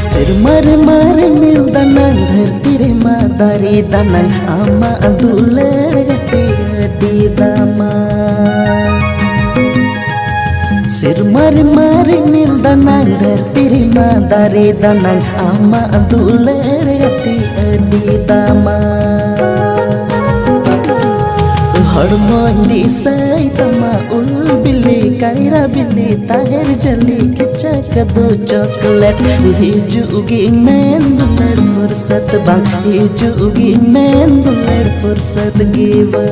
सिर मारे मारे मिल दनंग धरती रे मातारी दनंग आमा दुलड़ गति दी दामा सिर मारे मारे मिल दनंग धरती रे मातारी दनंग आमा दुलड़ गति दी दामा हरमोनी सई तमा उल बिल्ली कायरा बिल्ली ताहिर जली किचा कदो चॉकलेट हिजुगी मैन दुलड़ फुर्सत बांग हिजुगी मैन दुलड़ फुर्सत गिवा।